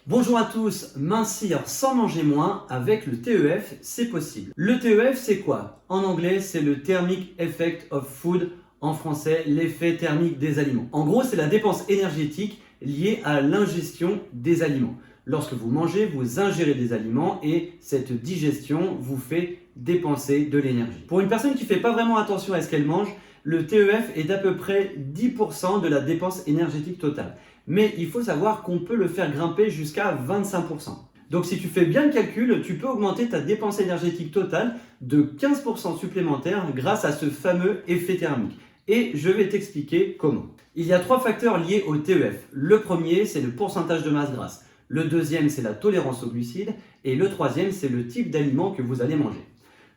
Bonjour à tous, mincir sans manger moins avec le TEF, c'est possible. Le TEF, c'est quoi? En anglais, c'est le Thermic Effect of Food, en français, l'effet thermique des aliments. En gros, c'est la dépense énergétique liée à l'ingestion des aliments. Lorsque vous mangez, vous ingérez des aliments et cette digestion vous fait dépenser de l'énergie. Pour une personne qui ne fait pas vraiment attention à ce qu'elle mange, le TEF est d'à peu près 10% de la dépense énergétique totale. Mais il faut savoir qu'on peut le faire grimper jusqu'à 25%. Donc si tu fais bien le calcul, tu peux augmenter ta dépense énergétique totale de 15% supplémentaire grâce à ce fameux effet thermique. Et je vais t'expliquer comment. Il y a 3 facteurs liés au TEF. Le premier, c'est le pourcentage de masse grasse. Le deuxième, c'est la tolérance aux glucides. Et le troisième, c'est le type d'aliment que vous allez manger.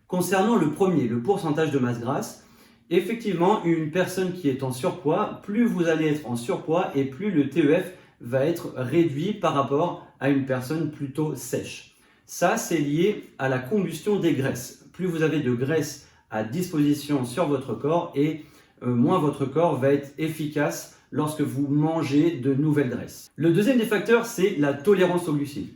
Concernant le premier, le pourcentage de masse grasse, effectivement, une personne qui est en surpoids, plus vous allez être en surpoids et plus le TEF va être réduit par rapport à une personne plutôt sèche. Ça, c'est lié à la combustion des graisses. Plus vous avez de graisse à disposition sur votre corps et moins votre corps va être efficace lorsque vous mangez de nouvelles graisses. Le deuxième des facteurs, c'est la tolérance aux glucides.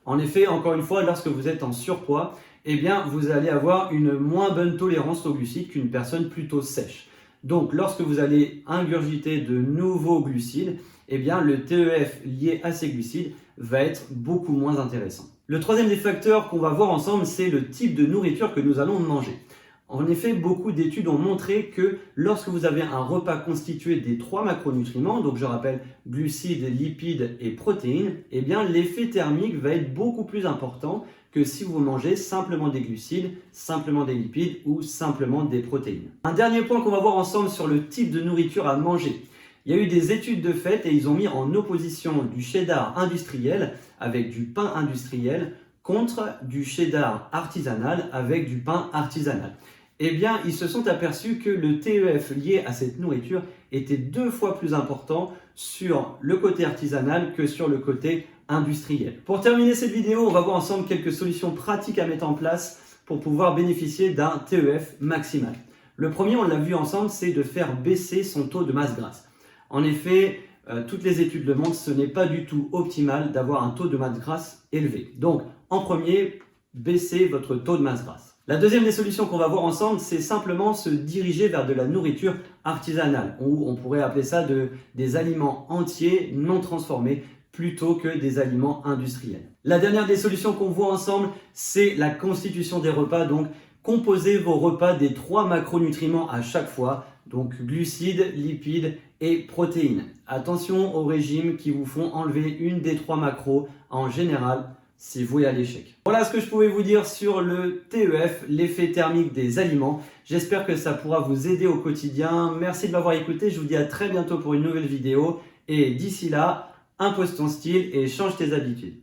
En effet, encore une fois, lorsque vous êtes en surpoids, eh bien, vous allez avoir une moins bonne tolérance aux glucides qu'une personne plutôt sèche. Donc, lorsque vous allez ingurgiter de nouveaux glucides, eh bien, le TEF lié à ces glucides va être beaucoup moins intéressant. Le troisième des facteurs qu'on va voir ensemble, c'est le type de nourriture que nous allons manger. En effet, beaucoup d'études ont montré que lorsque vous avez un repas constitué des 3 macronutriments, donc je rappelle glucides, lipides et protéines, eh bien l'effet thermique va être beaucoup plus important que si vous mangez simplement des glucides, simplement des lipides ou simplement des protéines. Un dernier point qu'on va voir ensemble sur le type de nourriture à manger. Il y a eu des études de fait et ils ont mis en opposition du cheddar industriel avec du pain industriel contre du cheddar artisanal avec du pain artisanal. Eh bien, ils se sont aperçus que le TEF lié à cette nourriture était 2 fois plus important sur le côté artisanal que sur le côté industriel. Pour terminer cette vidéo, on va voir ensemble quelques solutions pratiques à mettre en place pour pouvoir bénéficier d'un TEF maximal. Le premier, on l'a vu ensemble, c'est de faire baisser son taux de masse grasse. En effet, toutes les études le montrent, ce n'est pas du tout optimal d'avoir un taux de masse grasse élevé. Donc, en premier, baissez votre taux de masse grasse. La deuxième des solutions qu'on va voir ensemble, c'est simplement se diriger vers de la nourriture artisanale, ou on pourrait appeler ça des aliments entiers, non transformés, plutôt que des aliments industriels. La dernière des solutions qu'on voit ensemble, c'est la constitution des repas. Donc, composez vos repas des 3 macronutriments à chaque fois, donc glucides, lipides et protéines. Attention aux régimes qui vous font enlever une des 3 macros en général, c'est voué à l'échec. Voilà ce que je pouvais vous dire sur le TEF, l'effet thermique des aliments. J'espère que ça pourra vous aider au quotidien. Merci de m'avoir écouté. Je vous dis à très bientôt pour une nouvelle vidéo. Et d'ici là, impose ton style et change tes habitudes.